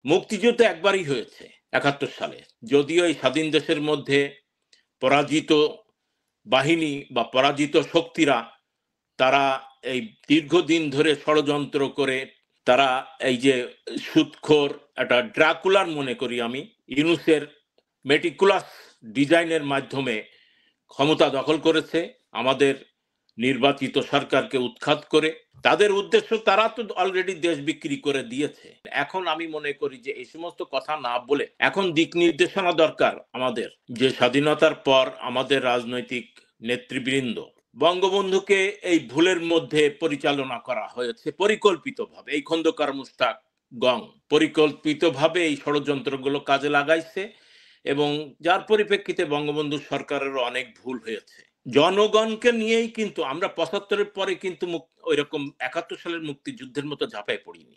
মুক্তিযুদ্ধ একবারই হয়েছে ৭১ সালে। যদিও এই স্বাধীন দেশের মধ্যে পরাজিত বাহিনী বা পরাজিত শক্তিরা তারা এই দীর্ঘদিন ধরে ষড়যন্ত্র করে তারা এই যে সুদখোর একটা ড্রাকুলার মনে করি আমি, ইউনূসের মেটিকুলাস ডিজাইনের মাধ্যমে ক্ষমতা দখল করেছে আমাদের নির্বাচিত সরকারকে উৎখাত করে। তাদের উদ্দেশ্য, তারা তো অলরেডি দেশ বিক্রি করে দিয়েছে। এখন আমি মনে করি যে এই সমস্ত কথা না বলে এখন দিক নির্দেশনা দরকার আমাদের, যে স্বাধীনতার পর আমাদের রাজনৈতিক নেতৃবৃন্দ বঙ্গবন্ধুকে এই ভুলের মধ্যে পরিচালনা করা হয়েছে পরিকল্পিতভাবে। এই খন্দকার মুশতাক গং পরিকল্পিতভাবে এই ষড়যন্ত্রগুলো কাজে লাগাইছে এবং যার পরিপ্রেক্ষিতে বঙ্গবন্ধু সরকারেরও অনেক ভুল হয়েছে। জনগণকে নিয়েই কিন্তু আমরা ৭৫-এর পরে কিন্তু ওইরকম ৭১ সালের মুক্তিযুদ্ধের মতো ঝাঁপায় পড়িনি।